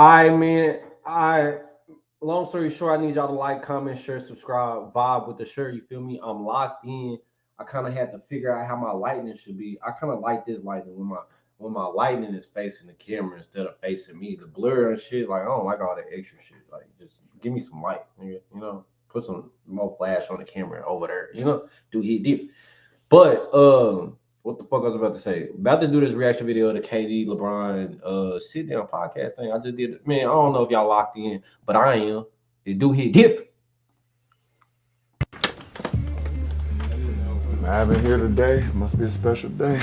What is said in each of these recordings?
I mean, I long story short, I need y'all to like, comment, share, subscribe, vibe with the shirt. You feel me? I'm locked in. I kind of had to figure out how my lighting should be. I kind of like this lighting when my lighting is facing the camera instead of facing me. The blur and shit, like I don't like all that extra shit. Like just give me some light, nigga. Put some more flash on the camera over there. Do he deep. But what the fuck I was about to say? About to do this reaction video to KD, LeBron, sit down podcast thing. I just did it. Man, I don't know if y'all locked in, but I am. It do hit different. Having here today must be a special day.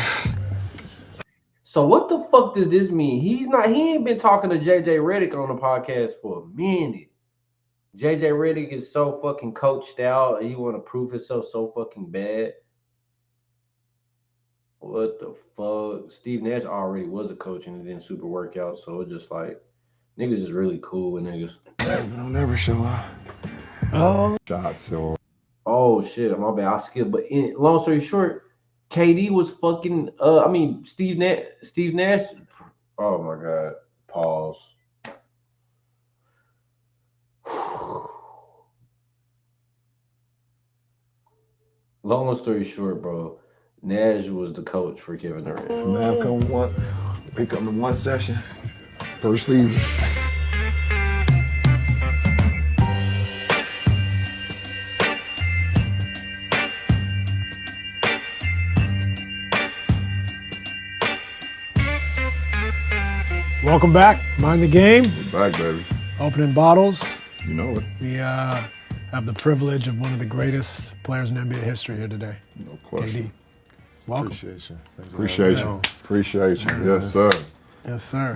So what the fuck does this mean? He ain't been talking to JJ Redick on the podcast for a minute. JJ Redick is so fucking coached out. He want to prove himself so fucking bad. What the fuck? Steve Nash already was a coach and it didn't super work out. So it's just like niggas is really cool with niggas. Don't never show up. Shots or shit, my bad. I skipped. But long story short, KD was fucking. Steve Nash. Oh my god. Pause. Long story short, bro. Nash was the coach for Kevin Durant. man, pick up in one session per season. Welcome back. Mind the game. We're back, baby. Opening bottles. You know it. We have the privilege of one of the greatest players in NBA history here today. No question. KD. Welcome. Appreciate you. Appreciate you. Yes, sir. Yes, sir.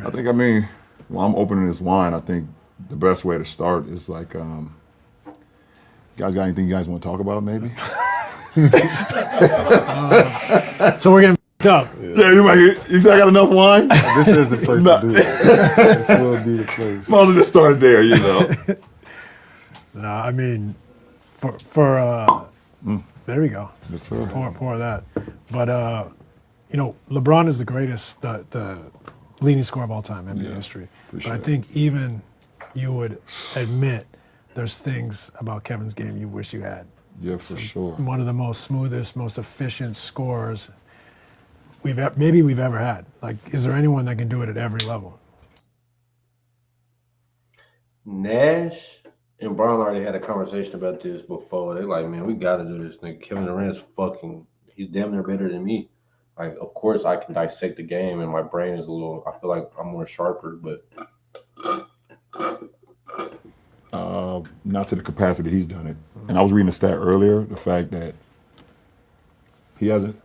While I'm opening this wine, I think the best way to start is like, you guys got anything you guys want to talk about, maybe? So we're getting up. Yeah, you think I got enough wine? This is the place to do it. This will be the place. Might as well just start there, you know. No, I mean, there we go. Yes, sir. Pour that. But LeBron is the greatest, the leading scorer of all time in NBA history. But I think even you would admit there's things about Kevin's game you wish you had. Yeah, for sure. One of the most smoothest, most efficient scorers we've ever had. Like, is there anyone that can do it at every level? Nash and Brown already had a conversation about this before. They're like, man, we got to do this. Nigga, Kevin Durant's he's damn near better than me. Like, of course, I can dissect the game, and my brain is I feel like I'm more sharper, but. Not to the capacity he's done it. And I was reading a stat earlier, the fact that he hasn't,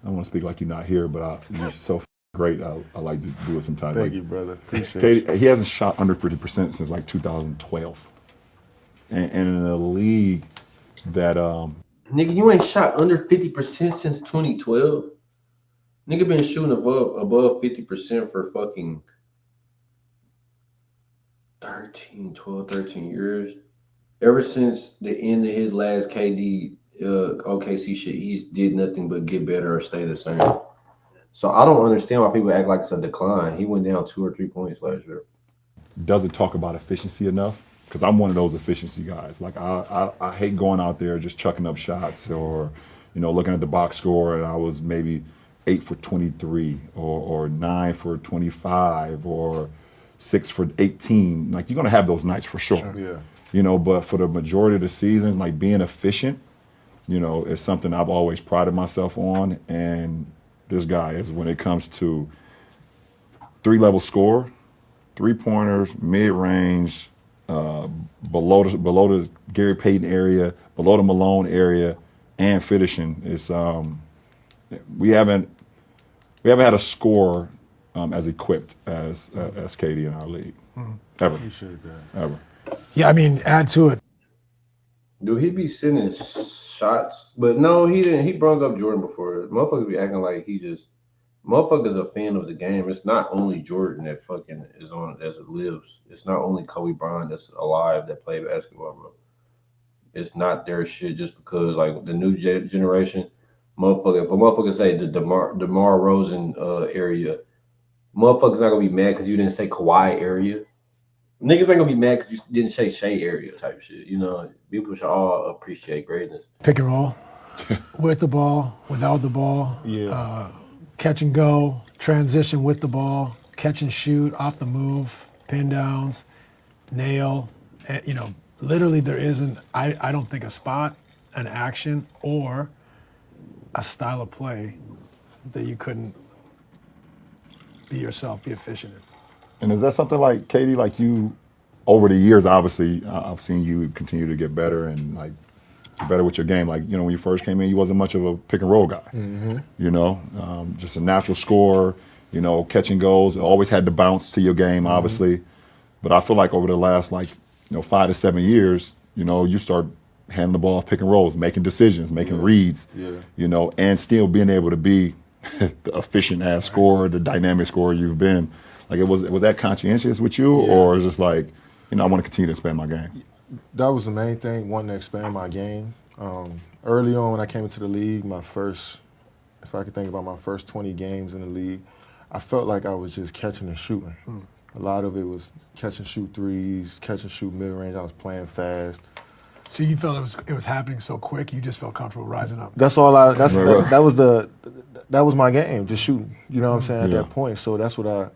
I don't want to speak like you're not here, but he's so great. I like to do it sometimes. Thank you, brother. Appreciate it. He hasn't shot under 50% since like 2012. And in a league that Nigga, you ain't shot under 50% since 2012. Nigga been shooting above 50% for fucking 13 years. Ever since the end of his last KD OKC shit, he's did nothing but get better or stay the same. So I don't understand why people act like it's a decline. He went down 2 or 3 points last year. doesn't talk about efficiency enough, because I'm one of those efficiency guys. Like I hate going out there just chucking up shots or, looking at the box score and I was maybe 8 for 23 or 9 for 25 or 6 for 18. Like, you're gonna have those nights for sure. Yeah. But for the majority of the season, like, being efficient, is something I've always prided myself on. And this guy is, when it comes to 3-level score, 3-pointers, mid-range, below the Gary Payton area, below the Malone area, and finishing. It's we haven't had a scorer as equipped as KD in our league ever. Appreciate that. Ever. Yeah, I mean, add to it. Dude, he be sending shots, but no, he didn't. He brought up Jordan before. Motherfuckers be acting like motherfuckers a fan of the game. It's not only Jordan that fucking is on as it lives. It's not only Kobe Bryant that's alive that play basketball, bro. It's not their shit just because, like, the new generation, motherfucker. If a motherfucker say the DeMar Rosen area, Motherfuckers not gonna be mad because you didn't say Kawhi area. Niggas ain't gonna be mad because you didn't say Shea area type shit. You know, people should all appreciate greatness. Pick and roll, with the ball, without the ball, catch and go, transition with the ball, catch and shoot, off the move, pin downs, nail. And, you know, literally there isn't, I don't think, a spot, an action, or a style of play that you couldn't be yourself, be efficient in. And is that something like Katie, like you, over the years, obviously, I've seen you continue to get better and like better with your game. Like, you know, when you first came in, you wasn't much of a pick and roll guy. You know, just a natural scorer. You know, catching goals. Always had to bounce to your game, obviously. But I feel like over the last 5 to 7 years, you know, you start handing the ball off pick and rolls, making decisions, making reads. You know, and still being able to be the efficient ass scorer, the dynamic scorer you've been. Like, was that conscientious with you, or is it just like, you know, I want to continue to expand my game? That was the main thing, wanting to expand my game. Early on when I came into the league, if I could think about my first 20 games in the league, I felt like I was just catching and shooting. A lot of it was catch and shoot threes, catch and shoot mid-range. I was playing fast. So you felt it was happening so quick, you just felt comfortable rising up. That was my game, just shooting. You know what I'm saying, at that point. So that's what I,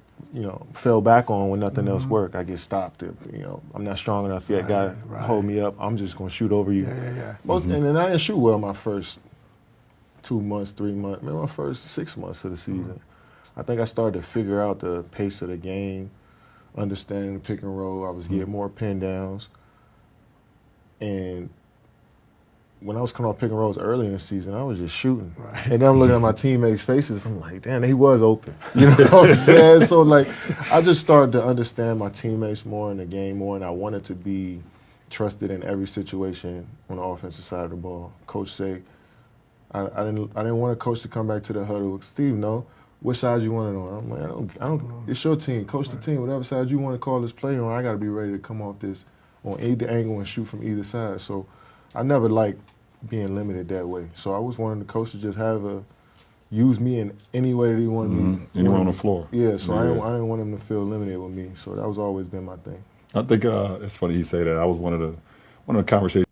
fell back on when nothing else worked. I get stopped. I'm not strong enough yet. Guy, hold me up. I'm just gonna shoot over you. And then I didn't shoot well my first 2 months, 3 months, maybe my first 6 months of the season. I think I started to figure out the pace of the game, understanding the pick and roll. I was getting more pin downs. And when I was coming off pick and rolls early in the season, I was just shooting. And then I'm looking at my teammates' faces. I'm like, damn, he was open. You know what I'm saying? So, I just started to understand my teammates more and the game more, and I wanted to be trusted in every situation on the offensive side of the ball. Coach say, I didn't want a coach to come back to the huddle. Steve, no. What side you want it on? I'm like, I don't. It's your team. Coach the team. Whatever side you want to call this play on, I got to be ready to come off this on either angle and shoot from either side. So I never liked being limited that way. So I was wanting the coach to just use me in any way that he wanted me. Anywhere on the floor. Yeah, so I didn't want him to feel limited with me. So that was always been my thing. I think it's funny you say that. I was one of the conversations.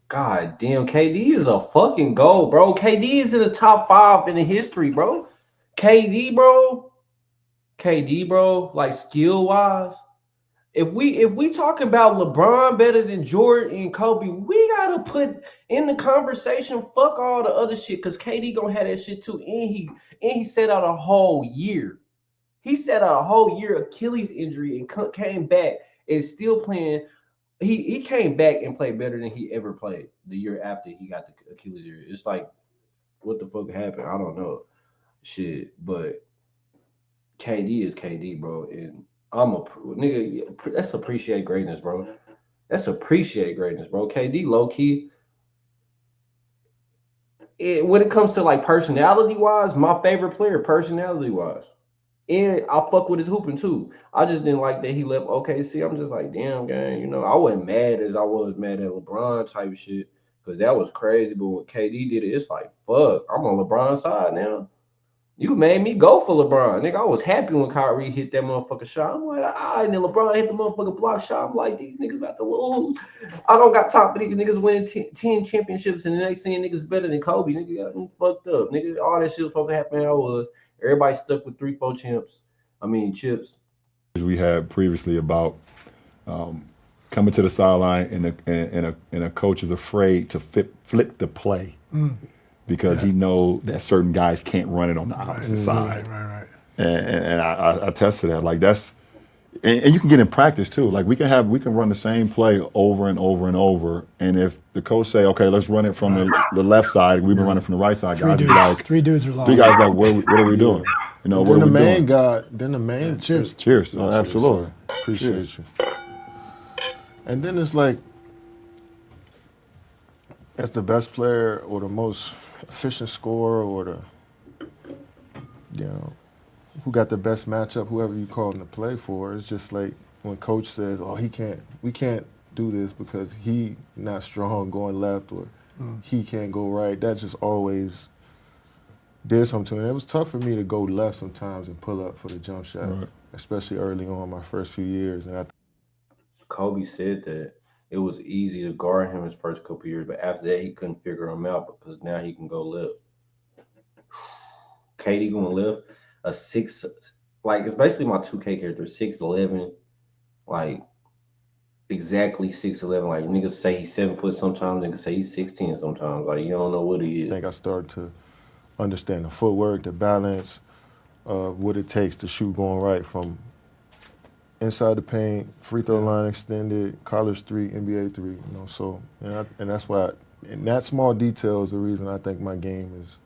God damn, KD is a fucking goal, bro. KD is in the top 5 in the history, bro. KD, bro, like skill-wise. If we talk about LeBron better than Jordan and Kobe, we gotta put in the conversation, fuck all the other shit, because KD gonna have that shit too. And he set out a whole year. He set out a whole year Achilles injury and came back and still playing. He came back and played better than he ever played the year after he got the Achilles injury. It's like, what the fuck happened? I don't know. Shit, but KD is KD, bro, and I'm a nigga. That's appreciate greatness, bro. That's appreciate greatness, bro. KD low key. When it comes to like personality wise, my favorite player personality wise, and I fuck with his hooping too. I just didn't like that he left OKC. I'm just like, damn, gang. I wasn't mad as I was mad at LeBron type shit because that was crazy. But when KD did it, it's like, fuck, I'm on LeBron's side now. You made me go for LeBron. Nigga, I was happy when Kyrie hit that motherfucking shot. I'm like, and then LeBron hit the motherfucking block shot. I'm like, these niggas about to lose. I don't got time for these niggas winning 10 championships and the next 10 niggas better than Kobe. Nigga got me fucked up. Nigga, all that shit was supposed to happen. Everybody stuck with 3-4 chips. We had previously about coming to the sideline and a coach is afraid to flip the play. Because he know that certain guys can't run it on the opposite side. Right. And I attest to that. Like that's, and you can get in practice too. Like we can run the same play over and over and over. And if the coach say, okay, let's run it from the left side, we've been running from the right side. Three dudes are lost. Three guys like, what are we doing? What are we doing? Then the main. Cheers. Oh, absolutely. Appreciate you. And then it's like, as the best player or the most efficient scorer or who got the best matchup, whoever you call him to play for, it's just like when coach says, oh, we can't do this because he not strong going left or he can't go right. That just always did something to me. And it was tough for me to go left sometimes and pull up for the jump shot, especially early on my first few years. And Kobe said that it was easy to guard him his first couple years, but after that he couldn't figure him out because now he can go left. KD going left, a 6, like it's basically my 2K character, 6'11", like exactly 6'11". Like niggas say he's 7 foot sometimes, niggas say he's 6'10" sometimes. Like you don't know what he is. I think I started to understand the footwork, the balance, what it takes to shoot going right from inside the paint, free throw line extended, college 3, NBA 3. You know, so and that's why. And that small detail is the reason I think my game is,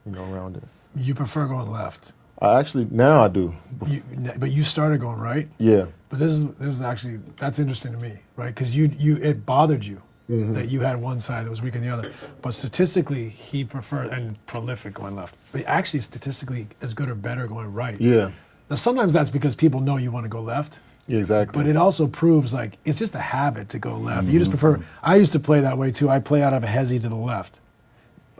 rounded. You prefer going left. Now I do. But you started going right. Yeah. But this is actually, that's interesting to me, right? Because it bothered you that you had one side that was weaker than the other. But statistically, he preferred, and prolific going left. But actually, statistically, as good or better going right. Yeah. Now, sometimes that's because people know you want to go left. Yeah, exactly. But it also proves, like, it's just a habit to go left. You just prefer, I used to play that way too. I play out of a hezzy to the left.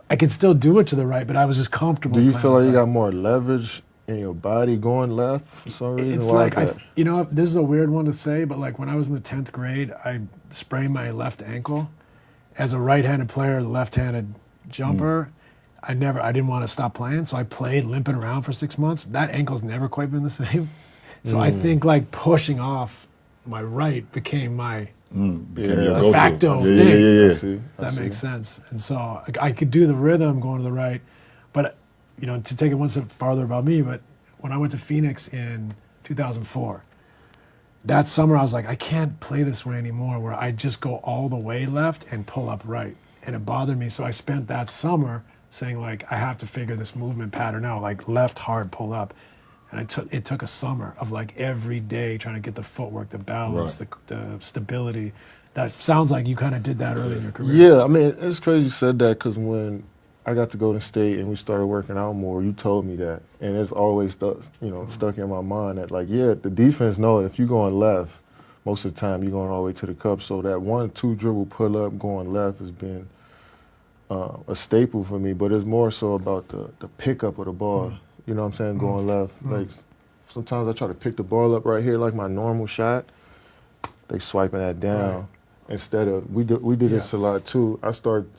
I could still do it to the right, but I was just comfortable. Do you feel like you got more leverage in your body going left for some reason? It's Why like, this is a weird one to say, but like when I was in the 10th grade, I sprained my left ankle. As a right-handed player, left-handed jumper, I didn't want to stop playing, so I played limping around for 6 months. That ankle's never quite been the same. So I think like pushing off my right became my de facto thing. That makes sense. And so I could do the rhythm going to the right, but to take it one step farther about me, but when I went to Phoenix in 2004, that summer I was like, I can't play this way anymore where I just go all the way left and pull up right. And it bothered me. So I spent that summer saying like, I have to figure this movement pattern out, like left hard pull up. And it took a summer of like every day trying to get the footwork, the balance, the stability. That sounds like you kind of did that early in your career. Yeah, I mean, it's crazy you said that because when I got to Golden State and we started working out more, you told me that. And it's always stuck in my mind that like, the defense knows if you're going left, most of the time you're going all the way to the cup. So that 1-2 dribble pull up going left has been a staple for me, but it's more so about the pickup of the ball. You know what I'm saying? Going left. Like sometimes I try to pick the ball up right here like my normal shot. They swiping that down. Right. Instead of we did this a lot too. I started,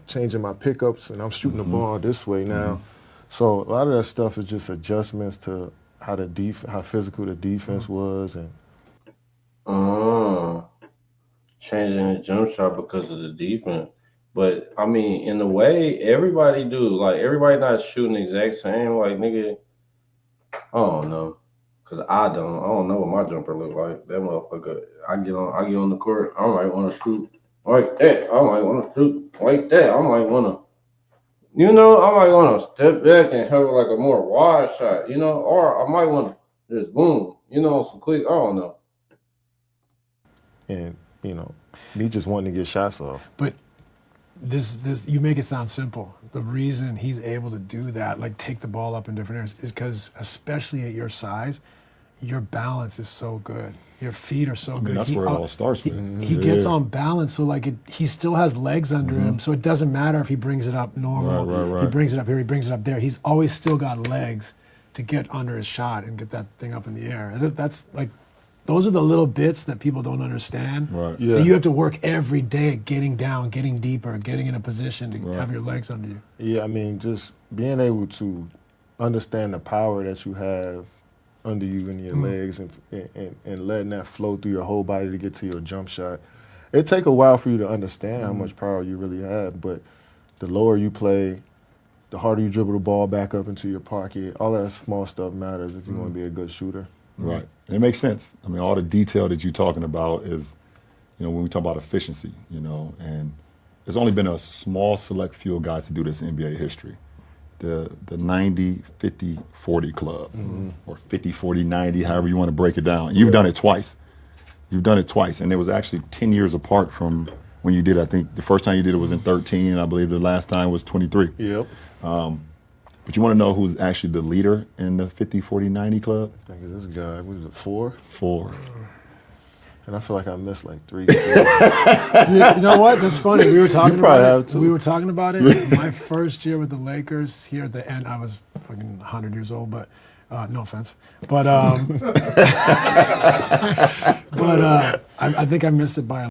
changing my pickups and I'm shooting the ball this way now. So a lot of that stuff is just adjustments to how physical the defense was and changing the jump shot because of the defense. But I mean, in a way, everybody do. Like everybody not shooting the exact same. Like nigga, I don't know, cause I don't know what my jumper look like. That motherfucker. I get on the court. I might want to shoot like that. I might want to shoot like that. I might want to, I might want to step back and have like a more wide shot. Or I might want to just boom. Some quick. I don't know. And me just wanting to get shots off. But this you make it sound simple. The reason he's able to do that, like take the ball up in different areas, is because especially at your size, your balance is so good. Your feet are so good. That's where it all starts. He gets on balance, so like he still has legs under him. So it doesn't matter if he brings it up normal. Right. He brings it up here. He brings it up there. He's always still got legs to get under his shot and get that thing up in the air. That's like. Those are the little bits that people don't understand. Right. Yeah. You have to work every day at getting down, getting deeper, getting in a position to have your legs under you. Yeah, I mean, just being able to understand the power that you have under you and your legs and letting that flow through your whole body to get to your jump shot. It take a while for you to understand how much power you really have, but the lower you play, the harder you dribble the ball back up into your pocket. All that small stuff matters if you want to be a good shooter. Right. And it makes sense. I mean, all the detail that you're talking about is, when we talk about efficiency, and there's only been a small select few guys to do this in NBA history. The 90-50-40 club or 50-40-90, however you want to break it down. You've done it twice. And it was actually 10 years apart from when you did it. I think the first time you did it was in 13, and I believe the last time was 23. Yep. But you want to know who's actually the leader in the 50-40-90 club? I think it's this guy. What is it, 4? 4. And I feel like I missed like 3 seasons. You know what? That's funny. We were talking probably about have it. too. We were talking about it. My first year with the Lakers here at the end, I was fucking 100 years old, but no offense. But I think I missed it by a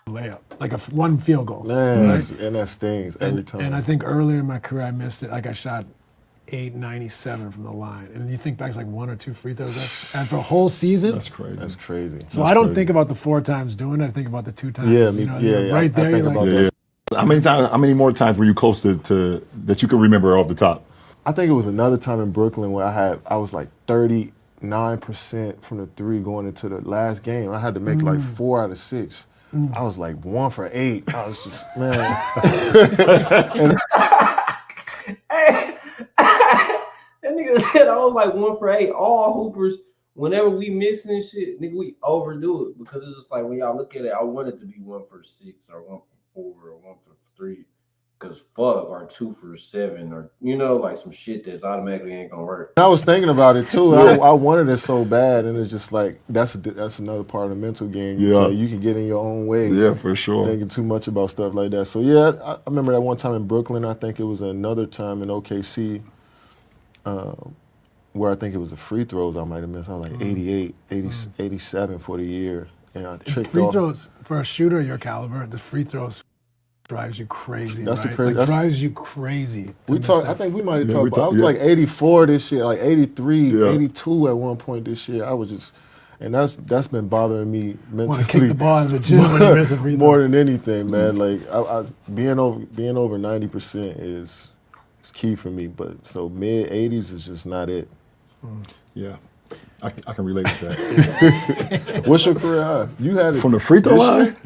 layup, like one field goal. Man, right? and that stings every time. And I think earlier in my career I missed it. Like I shot 897 from the line, and you think back, it's like 1 or 2 free throws. And for a whole season, That's crazy. That's crazy. so I don't think about the 4 times doing it. I think about the 2 times. Yeah, Right there. I think You're about like, that. How many more times were you close to that you can remember off the top? I think it was another time in Brooklyn where I was like 39% from the 3 going into the last game. I had to make like 4 out of 6. I was like 1 for 8. I was just, man. Hey, that nigga said I was like 1 for 8. All hoopers, whenever we missing and shit, nigga, we overdo it because it's just like when y'all look at it, I want it to be 1 for 6 or 1 for 4 or 1 for 3. Cause fuck, or 2 for 7, or like some shit that's automatically ain't gonna work. I was thinking about it too. I wanted it so bad, and it's just like that's another part of the mental game. Yeah, you can get in your own way. Yeah, for sure. Thinking too much about stuff like that. So yeah, I remember that one time in Brooklyn. I think it was another time in OKC, where I think it was the free throws I might have missed. I was like 88, 87 for the year, and I tricked free off. throws for a shooter your caliber. The free throws drives you crazy. That's the right? crazy. Like, drives you crazy. We talked. I think we might have Yeah, talked about. I was like 84 this year, like 83, Yeah. 82 at one point this year. I was just, and that's been bothering me mentally. Want to kick the ball in the gym when you miss a free throw. More than anything, man. Like I being over 90% is key for me. But so mid 80s is just not it. Yeah, I can relate to that. What's your career high? You had it From the free throw this line? year?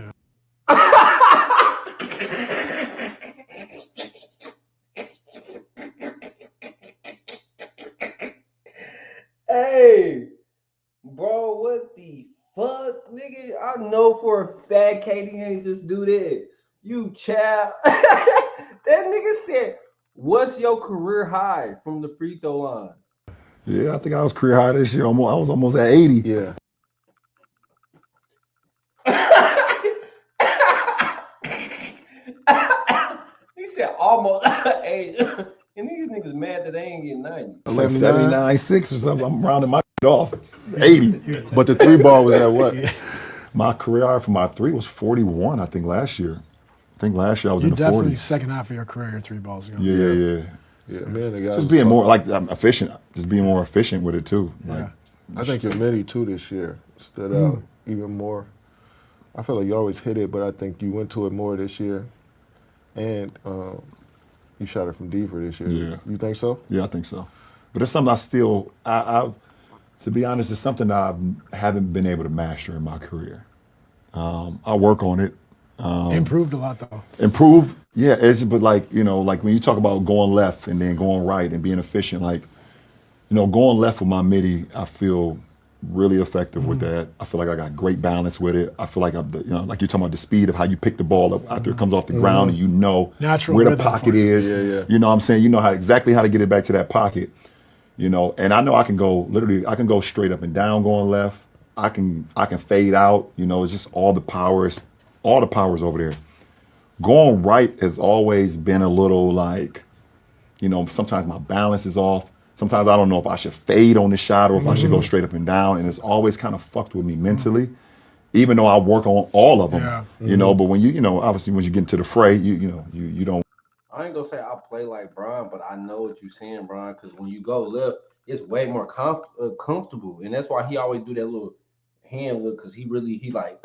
Hey, bro, what the fuck, nigga? I know for a fact Katie ain't just do that. You child. That nigga said, "What's your career high from the free throw line?" Yeah, I think I was career high this year. I was almost at 80. Yeah. He said almost 80. And these niggas mad that they ain't getting 90. I was like 79? 79.6 or something. I'm rounding my off. 80. But the 3 ball was at what? My career high for my 3 was 41, I think, last year. I think last year I was You in the definitely 40s. second half of your career, your 3 balls. Yeah. Yeah, man. The guy Just was being talking- more like efficient. Just being more efficient with it too. Like, I think your midi too this year stood out even more. I feel like you always hit it, but I think you went to it more this year, and you shot it from deeper this year. Yeah. You think so? Yeah, I think so. But it's something I still, to be honest, it's something that I haven't been able to master in my career. I work on it. Improved a lot though. Improve, yeah. But like like when you talk about going left and then going right and being efficient, like going left with my midi, I feel really effective with that. I feel like I got great balance with it. I feel like like you're talking about the speed of how you pick the ball up after it comes off the ground, and Natural where the rhythm pocket for it. is. Yeah. You know what I'm saying? You know exactly how to get it back to that pocket. And I know I can go straight up and down going left. I can fade out. It's just all the powers over there. Going right has always been a little like, sometimes my balance is off. Sometimes I don't know if I should fade on the shot or if I should go straight up and down. And it's always kind of fucked with me mentally, even though I work on all of them, but when obviously when you get into the fray, you don't. I ain't gonna say I play like Bron, but I know what you're saying, Bron, because when you go left, it's way more comfortable. And that's why he always do that little hand look, because he like,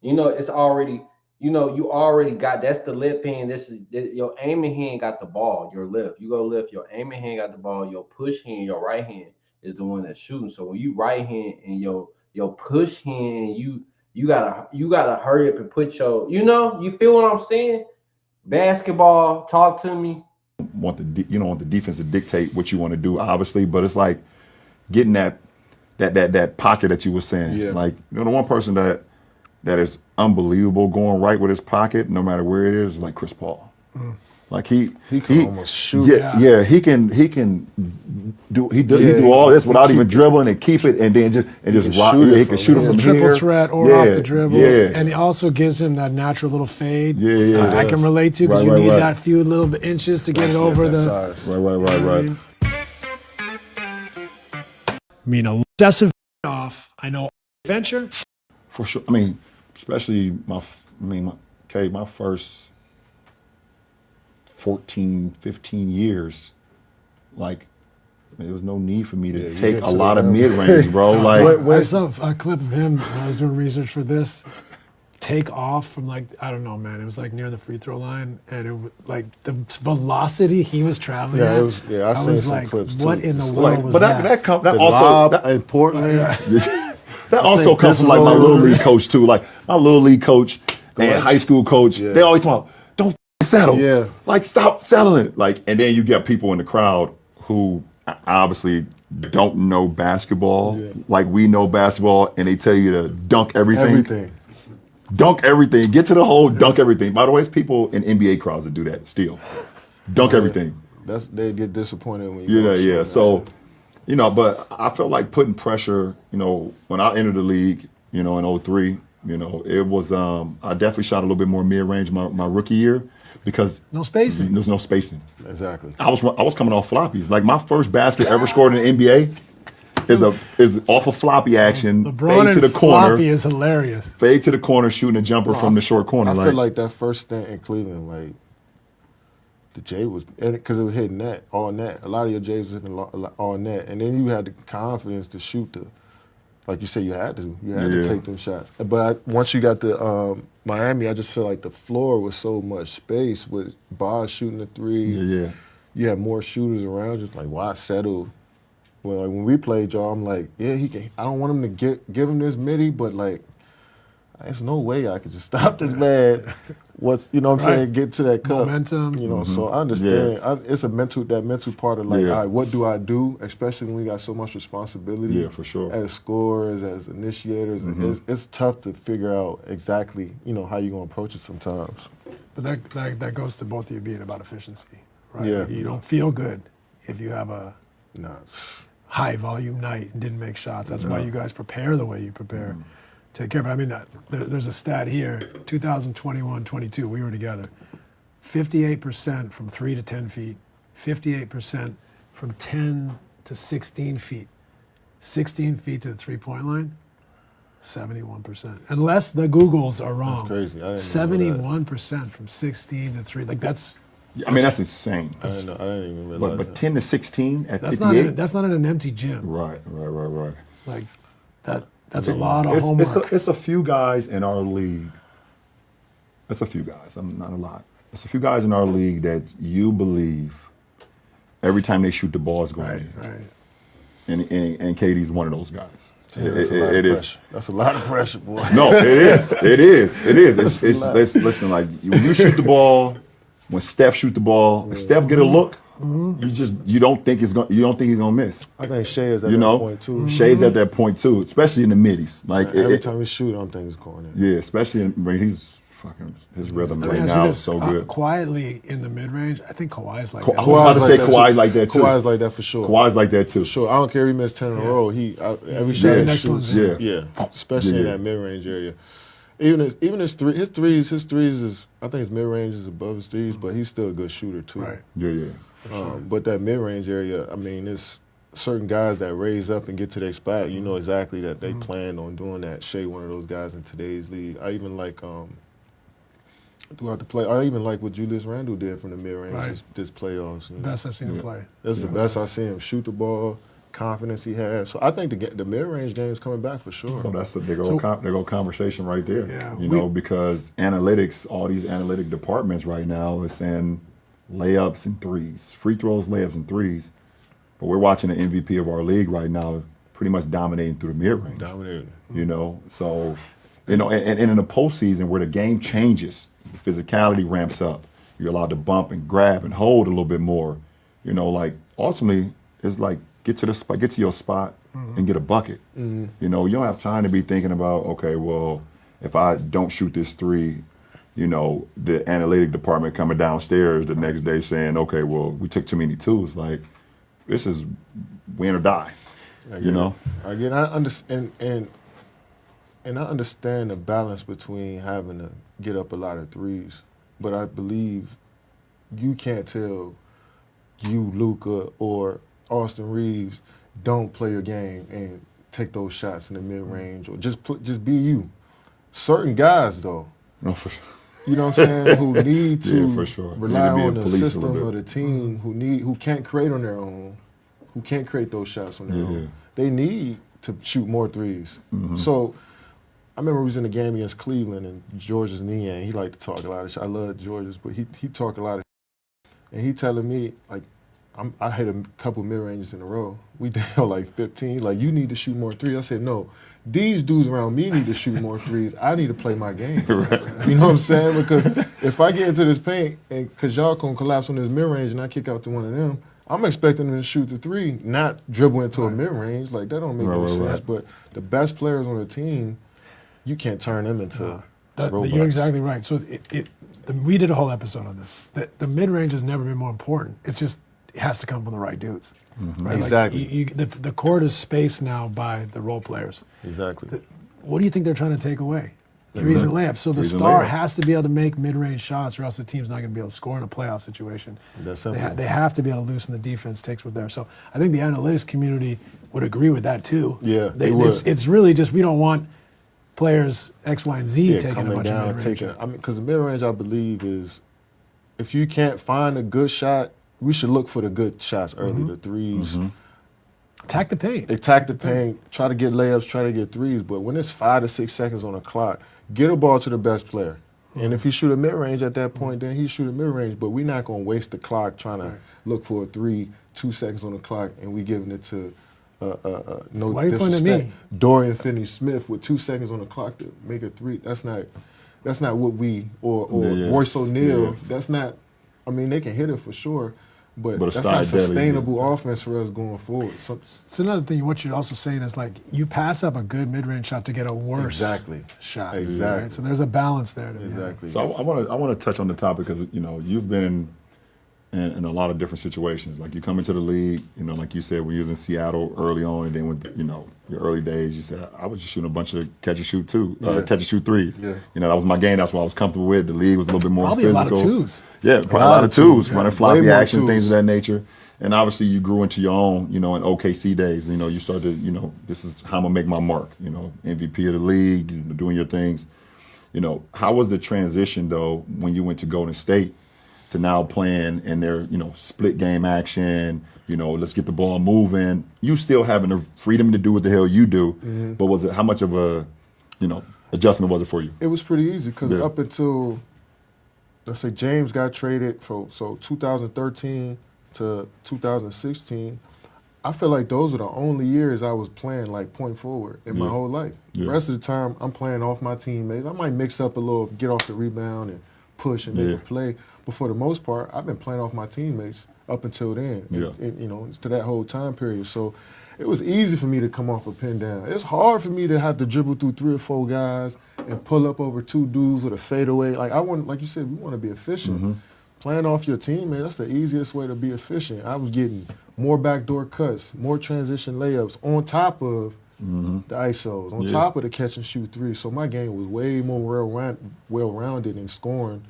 it's already, you already got, that's the left hand. Your aiming hand got the ball, your left. You go left, your aiming hand got the ball, your push hand, your right hand is the one that's shooting. So when you right hand and your push hand, you gotta hurry up and put you feel what I'm saying? Basketball, talk to me. Want the defense to dictate what you want to do, obviously, but it's like getting that pocket that you were saying. Yeah. Like the one person that is unbelievable going right with his pocket, no matter where it is like Chris Paul. Like he can almost shoot. Yeah, he can do all this without even dribbling and keep it and then just rock. Yeah, he can shoot it from triple here. threat or off the dribble. Yeah. And he also gives him that natural little fade. Yeah. I can relate to because you need that few little bit inches to get it over the size. Right. I mean, a excessive off. I know venture. For sure. I mean, especially my first 14, 15 years, like, there was no need for me to take a lot of mid-range, bro. Like, I saw a clip of him when I was doing research for this. Take off from I don't know, man. It was like near the free throw line, and it was like the velocity he was traveling. Yeah, at, it was. Yeah, I seen some like, clips too. what in the world was but that? that also in Portland. That also comes from like my little league coach too. Like my little league coach and high school coach, they always talk about, don't settle. Yeah. Like stop settling. Like, and then you get people in the crowd who obviously don't know basketball like we know basketball, and they tell you to dunk everything. Dunk everything. Get to the hole, dunk everything. By the way, it's people in NBA crowds that do that still. Dunk everything. They get disappointed when you Yeah. So, but I felt like putting pressure, when I entered the league, in 03, it was I definitely shot a little bit more mid-range my rookie year because no spacing. There was no spacing. Exactly. I was coming off floppies. Like my first basket ever scored in the NBA is off of floppy action. LeBron fade to the corner. Floppy is hilarious. Fade to the corner, shooting a jumper from the short corner. I feel like that first stint in Cleveland, like the J was, because it was hitting net, all net. A lot of your J's was hitting all net, and then you had the confidence to shoot like you said, you had to take them shots. But once you got to Miami, I just feel like the floor was so much space with Boz shooting the three. Yeah. You had more shooters around, just like why settle? Well, like when we played y'all, I'm like, he can. I don't want him to give him this midi, but like, there's no way I could just stop this man. I'm saying? Get to that cup. Momentum. So I understand. It's that mental part of like, all right, what do I do? Especially when we got so much responsibility. Yeah, for sure. As scorers, as initiators, it's tough to figure out exactly, how you're gonna approach it sometimes. But that goes to both of you being about efficiency, right? Yeah. You don't feel good if you have a high volume night and didn't make shots. That's why you guys prepare the way you prepare. Take care. But I mean, there's a stat here, 2021-22, we were together. 58% from 3 to 10 feet, 58% from 10 to 16 feet. 16 feet to the three-point line, 71%. Unless the Googles are wrong. That's crazy. I didn't know 71% from 16 to 3. Like that's insane. I didn't even realize But 10 to 16 at that's 58? that's not in an empty gym. Right. Like that's a lot of homework. It's a few guys in our league. It's a few guys. I'm not a lot. It's a few guys in our league that you believe every time they shoot the ball is going in. Right. And KD's one of those guys. It is. That's a lot of pressure, boy. No, it is. Listen, like when you shoot the ball, when Steph shoot the ball, if Steph get a look, you don't think he's gonna miss. I think Shea is at that point too. Shay's at that point too, especially in the middies. Like every time he shoot, I don't think he's going in. Yeah, especially when he's fucking his rhythm right now is so good. Quietly in the mid range, I think Kawhi's like that. I was about to say Kawhi's like that too. Kawhi's like that for sure. Kawhi's like that too. For sure. I don't care if he missed 10 in a row. Every shot he shoots. Yeah. Especially in that mid range area. Even his threes is, I think his mid range is above his threes, but he's still a good shooter too. Right. Yeah. But that mid range area, I mean, it's certain guys that raise up and get to their spot. You know exactly that they planned on doing that. Shea, one of those guys in today's league. I even like throughout the play. I even like what Julius Randle did from the mid range this playoffs. Best I've seen him play. That's the best I've seen him shoot the ball. Confidence he has. So I think the mid range game is coming back for sure. So that's a big old conversation right there. Yeah. Because analytics, all these analytic departments right now is saying layups and threes, free throws, layups and threes. But we're watching the MVP of our league right now, pretty much dominating through the mid range. So and in the postseason where the game changes, the physicality ramps up. You're allowed to bump and grab and hold a little bit more. Like ultimately, it's like get to the spot, get to your spot, and get a bucket. You don't have time to be thinking about, okay, well, if I don't shoot this three, the analytic department coming downstairs the next day saying, okay, well, we took too many twos. Like, this is win or die, Again, I understand, and I understand the balance between having to get up a lot of threes, but I believe you can't tell you, Luka, or Austin Reeves, don't play your game and take those shots in the mid-range, or just be you. Certain guys, though, No, for sure. you know what I'm saying, who need to for sure. rely Need to be a on the police a system little of bit. the team, who can't create on their own, who can't create those shots on their own. They need to shoot more threes. So I remember we was in a game against Cleveland, and George's Niang, he liked to talk a lot of shit. I love George's, but he talked a lot of shit. And he telling me, like, I hit a couple mid-ranges in a row. We down like 15. Like, you need to shoot more threes. I said, no, these dudes around me need to shoot more threes. I need to play my game. Right. You know what I'm saying? Because if I get into this paint, and because y'all gonna collapse on this mid-range and I kick out to one of them, I'm expecting them to shoot the three, not dribble into a mid-range. Like, that don't make no sense. Right. But the best players on the team, you can't turn them into robots. You're exactly right. So we did a whole episode on this. The mid-range has never been more important. It's just, it has to come from the right dudes. Right? Exactly. Like the court is spaced now by the role players. Exactly. What do you think they're trying to take away? Threes and layups. So the Threes and star layups. has to be able to make mid-range shots, or else the team's not going to be able to score in a playoff situation. That's simple. They have to be able to loosen the defense takes with there. So I think the analytics community would agree with that too. Yeah, they would. It's really just, we don't want players X, Y, and Z taking a coming bunch down, of mid-range. because the mid-range, I believe, is if you can't find a good shot, we should look for the good shots early, the threes. Attack the paint. Attack the paint, try to get layups, try to get threes. But when it's 5 to 6 seconds on the clock, get a ball to the best player. And if he shoot a mid-range at that point, then he shoot a mid-range. But we're not going to waste the clock trying to look for a 3, 2 seconds on the clock, and we giving it to no Why are you pointing at disrespect, me? Dorian Finney-Smith with 2 seconds on the clock to make a 3. That's not what we or Royce O'Neal. Yeah. That's not. I mean, they can hit it for sure, but But it's that's not not deadly, sustainable offense for us going forward. It's another thing. What you're also saying is, like, you pass up a good mid-range shot to get a worse shot. Exactly. Right? So there's a balance there. Exactly. So I want to touch on the topic because you've been in a lot of different situations. Like, you come into the league, like you said, when you was in Seattle early on, and then when your early days, you said I was just shooting a bunch of catch and shoot threes. Yeah. That was my game. That's what I was comfortable with. The league was a little bit more Probably physical. a lot of twos. Yeah, probably a lot of twos, running floppy Way more actions, twos. things of that nature. And obviously, you grew into your own, in OKC days. You started, this is how I'm gonna make my mark. MVP of the league, doing your things. How was the transition though when you went to Golden State to now playing in their, split game action? Let's get the ball moving. You still having the freedom to do what the hell you do, but was it how much of a, adjustment was it for you? It was pretty easy because Yeah. up until, let's say, James got traded so 2013 to 2016, I feel like those were the only years I was playing like point forward in my whole life. Yeah. The rest of the time, I'm playing off my teammates. I might mix up a little, get off the rebound and push and make a play. But for the most part, I've been playing off my teammates up until then. Yeah. It's to that whole time period. So it was easy for me to come off a pin down. It's hard for me to have to dribble through 3 or 4 guys and pull up over 2 dudes with a fadeaway. Like you said, we want to be efficient. Playing off your team, man, that's the easiest way to be efficient. I was getting more backdoor cuts, more transition layups on top of the ISOs, on top of the catch and shoot 3. So my game was way more well-rounded in scoring,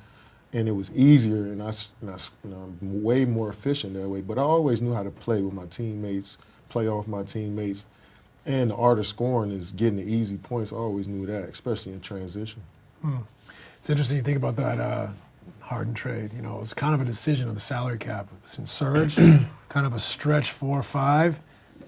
and it was easier, and I'm way more efficient that way. But I always knew how to play with my teammates, play off my teammates, and the art of scoring is getting the easy points. I always knew that, especially in transition. It's interesting you think about that Harden trade. It was kind of a decision of the salary cap. Some surge, kind of a stretch 4-5,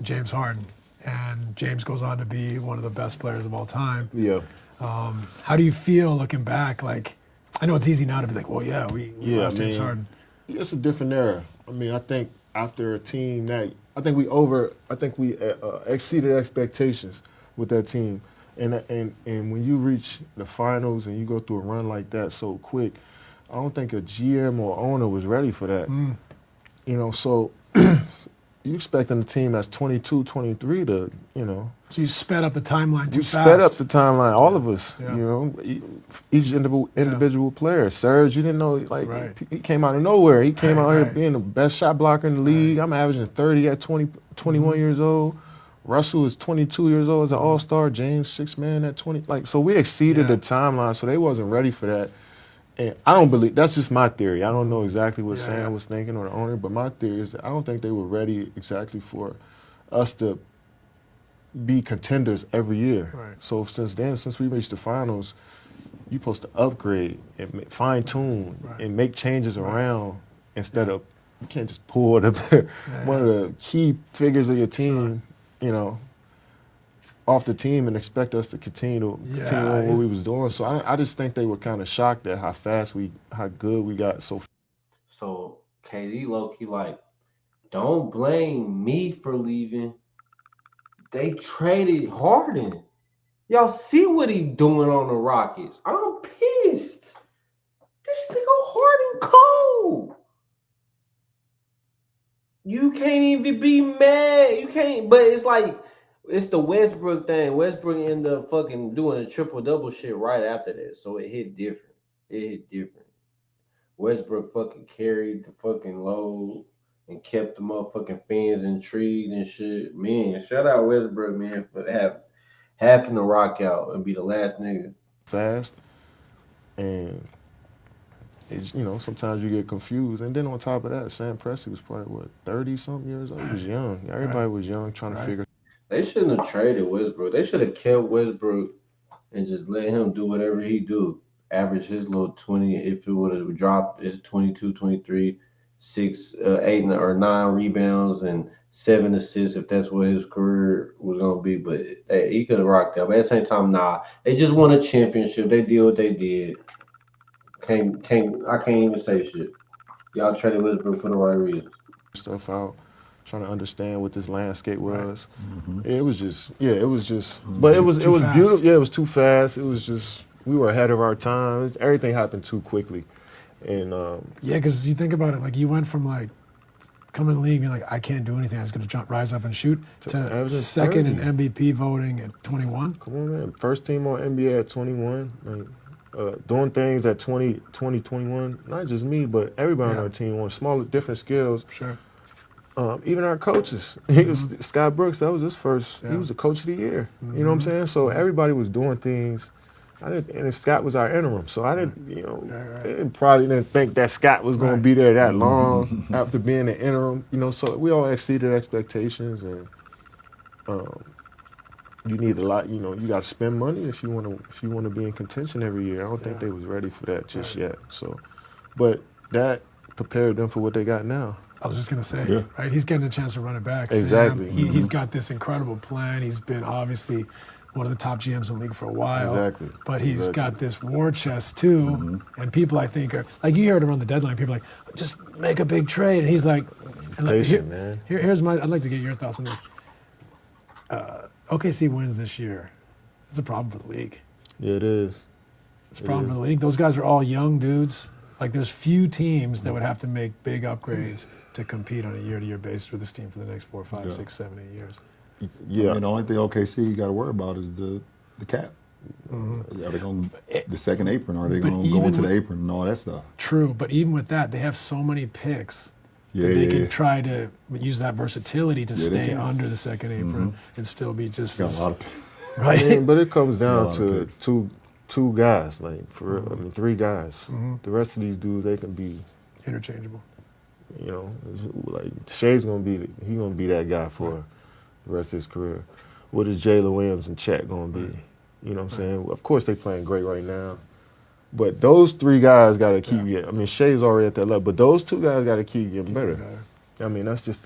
James Harden. And James goes on to be one of the best players of all time. Yeah. How do you feel looking back? Like, I know it's easy now to be like, well, yeah, we lost James Harden. It's a different era. I mean, I think after a team that we exceeded expectations with that team, and when you reach the finals and you go through a run like that so quick, I don't think a GM or owner was ready for that. So you expecting the team that's 22, 23 to, So you sped up the timeline too we fast. sped up the timeline, all of us, Yeah. each individual player. Serge, you didn't know, like, Right. he came out of nowhere. He came out here Right. being the best shot blocker in the league. I'm averaging 30 at 21 years old. Russell is 22 years old as an all-star. James, 6-man at 20. Like, so we exceeded the timeline, so they wasn't ready for that. And I don't believe, that's just my theory. I don't know exactly what Sam was thinking or the owner, but my theory is that I don't think they were ready exactly for us to be contenders every year. Right. So since we reached the finals, you're supposed to upgrade and fine tune and make changes around instead of, you can't just pull one of the key figures of your team, off the team and expect us to continue on what we was doing. So I just think they were kind of shocked at how good we got so far. So KD low-key like, don't blame me for leaving. They traded Harden. Y'all see what he doing on the Rockets. I'm pissed. This nigga Harden cold. You can't even be mad. You can't, but it's like, it's the Westbrook thing. Westbrook ended up fucking doing a triple-double shit right after that. So it hit different. Westbrook fucking carried the fucking load and kept the motherfucking fans intrigued and shit. Man, shout out Westbrook, man, for having to rock out and be the last nigga. Fast. And it's, sometimes you get confused. And then on top of that, Sam Presti was probably, 30-something years old? He was young. Everybody was young trying to figure. They shouldn't have traded Westbrook. They should have kept Westbrook and just let him do whatever he do. Average his little 20, if it would have dropped, it's 22, 23, 6, 8 or 9 rebounds and 7 assists if that's what his career was going to be. But hey, he could have rocked out. But at the same time, nah. They just won a championship. They did what they did. I can't even say shit. Y'all traded Westbrook for the right reasons. Stuff out, trying to understand what this landscape was. It was just, but it was beautiful. Yeah, it was too fast. It was just, we were ahead of our time. Everything happened too quickly. And because you think about it, like you went from like coming in the league being like, I can't do anything, I'm just gonna rise up and shoot, to second in MVP voting at 21. Come on, man. First team on NBA at 21. Like, doing things at 20, 21, not just me, but everybody on our team on smaller, different skills. Sure. Even our coaches. He was Scott Brooks. That was his first. He was the coach of the year. You know what I'm saying? So everybody was doing things. And Scott was our interim, so I didn't, probably didn't think that Scott was going to be there that long after being an interim. So we all exceeded expectations, and you need a lot. You got to spend money if you want to be in contention every year. I don't think they was ready for that just yet. So, but that prepared them for what they got now. I was just going to say, right? He's getting a chance to run it back. Exactly. Sam, he's got this incredible plan. He's been obviously one of the top GMs in the league for a while. Exactly. But he's got this war chest too. And people, I think, are like, you heard him around the deadline. People are like, just make a big trade. And he's like, patient, man. Here's I'd like to get your thoughts on this. OKC wins this year. It's a problem for the league. Yeah, it is. It's a problem for the league. Those guys are all young dudes. Like, there's few teams that would have to make big upgrades to compete on a year-to-year basis with this team for the next 4, 5, 6, 7, 8 years. Yeah, the only thing OKC you got to worry about is the cap. Are they going the second apron? Are they going to go into the apron and all that stuff? True, but even with that, they have so many picks that they can try to use that versatility to stay under the second apron and still be just got a lot of right. But it comes down to two guys, like for real. I mean, 3 guys. The rest of these dudes, they can be interchangeable. Like Shea's gonna be that guy for the rest of his career. What is Jalen Williams and Chet gonna be? You know what I'm saying? Of course they playing great right now. But those 3 guys got to keep getting. I mean, Shea's already at that level, but those 2 guys got to keep getting better. I mean, that's just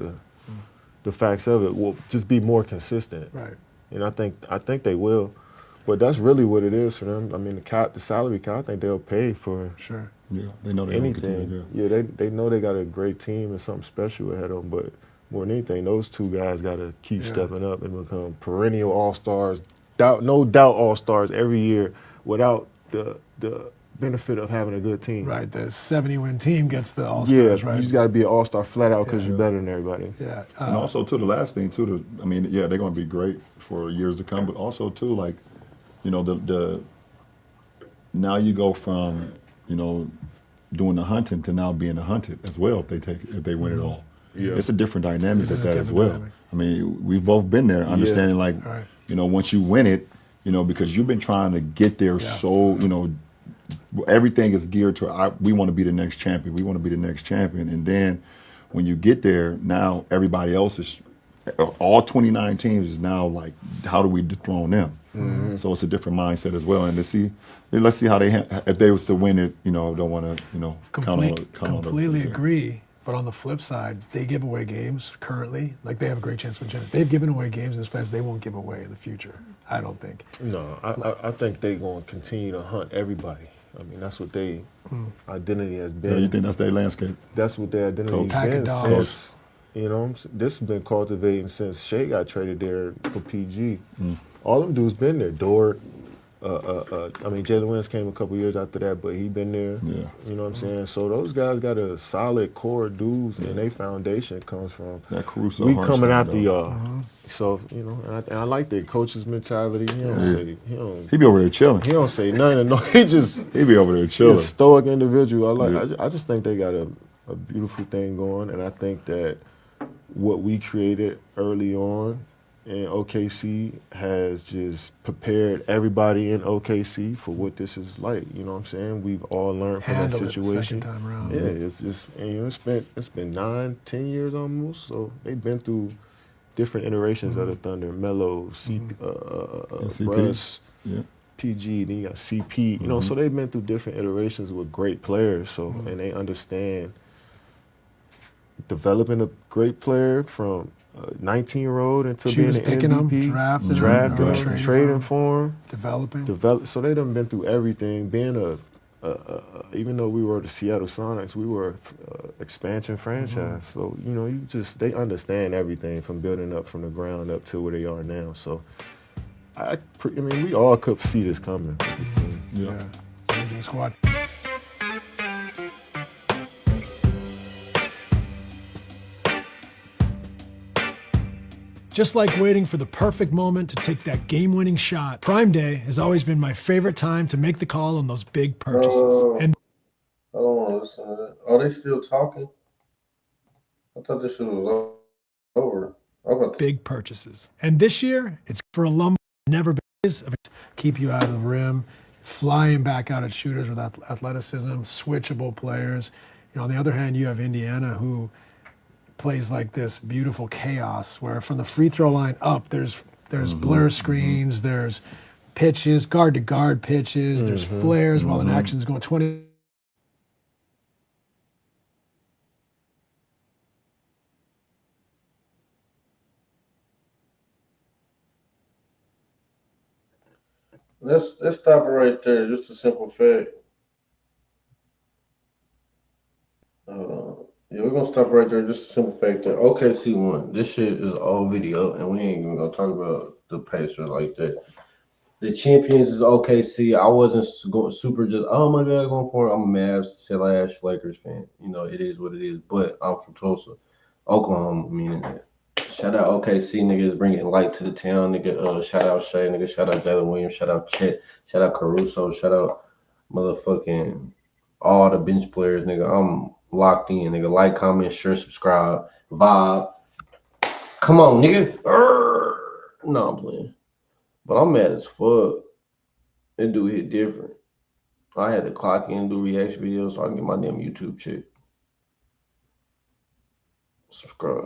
the facts of it. Will just be more consistent. Right. And I think they will. But that's really what it is for them. I mean, the salary cap, I think they'll pay for Yeah, they know they anything. They know they got a great team and something special ahead of them. But more than anything, those 2 guys got to keep stepping up and become perennial all-stars. No doubt all-stars every year without the benefit of having a good team. Right, the 70-win team gets the Yeah, All-Stars, right? you just got to be an all-star flat out because you're better than everybody. Yeah. And also, too, the last thing, too, I mean, yeah, they're going to be great for years to come, but also, too, like, you know, the now you go from, you know, doing the hunting to now being the hunted as well if they win it all. Yeah. It's a different dynamic with that as different well. dynamic. I mean, we've both been there, understanding like, Right. you know, once you win it, you know, because you've been trying to get there so, you know, everything is geared to we want to be the next champion. We want to be the next champion. And then when you get there, now everybody else is, all 29 teams is now like, how do we dethrone them? Mm-hmm. So it's a different mindset as well. And let's see how if they was to win it, you know, don't want to, you know, Completely agree. But on the flip side, they give away games currently. Like they have a great chance to win champions. They've given away games in this past. They won't give away in the future. I don't think. No, I think they're going to continue to hunt everybody. I mean, that's what their identity has been. Yeah, you think that's their landscape? That's what their identity Pack has of been dogs. since, you know, this has been cultivating since Shea got traded there for PG. All them dudes been there. Dort, I mean, Jalen Williams came a couple years after that, but he been there. Yeah. You know what I'm saying? So those guys got a solid core of dudes, and their foundation comes from That Caruso. we coming Hartenstein, after though. y'all. So, you know, and I like their coach's mentality. He don't say, He be over there chilling. he don't say nothing. No, he just He be over there he's chilling. a stoic individual. Yeah. I just think they got a beautiful thing going, and I think that what we created early on in OKC has just prepared everybody in OKC for what this is like. You know what I'm saying? We've all learned from Handle that it the situation. second time around. Yeah, it's just, and you know, it's been 9-10 years almost. So they've been through different iterations of the Thunder, Melo, CP. Russ, Yeah. PG, then you got CP. You know, so they've been through different iterations with great players. So and they understand developing a great player from a 19-year-old into Choose being an picking them, MVP, drafting them, or trading for him. developing. So they done been through everything. Being even though we were the Seattle Sonics, we were expansion franchise. So you know, they understand everything from building up from the ground up to where they are now. So I mean, we all could see this coming with this team. Yeah. Amazing squad. Just like waiting for the perfect moment to take that game-winning shot, Prime Day has always been my favorite time to make the call on those big purchases. And I don't want to listen to that. Are they still talking? I thought this shit was over. big purchases. And this year, it's for a lumber never been keep you out of the rim, flying back out at shooters with athleticism, switchable players. You know, on the other hand, you have Indiana who plays like this beautiful chaos where from the free throw line up, there's blur screens, there's pitches, guard to guard pitches, there's flares while an action's going 20. Let's stop it right there. Just a simple fact. Hold on. Yeah, we're gonna stop right there. Just a simple fact that OKC won. This shit is all video, and we ain't even gonna talk about the Pacers like that. The champions is OKC. I wasn't going super just, oh my God, going for it. I'm a Mavs / Lakers fan. You know, it is what it is. But I'm from Tulsa, Oklahoma, meaning that. Shout out OKC, niggas bringing light to the town, nigga. Shout out Shea, nigga. Shout out Jalen Williams. Shout out Chet. Shout out Caruso. Shout out motherfucking all the bench players, nigga. I'm locked in, nigga. Like, comment, share, subscribe, vibe. Come on, nigga. No, I'm playing. But I'm mad as fuck. That dude hit different. I had to clock in and do reaction videos so I can get my damn YouTube check. Subscribe.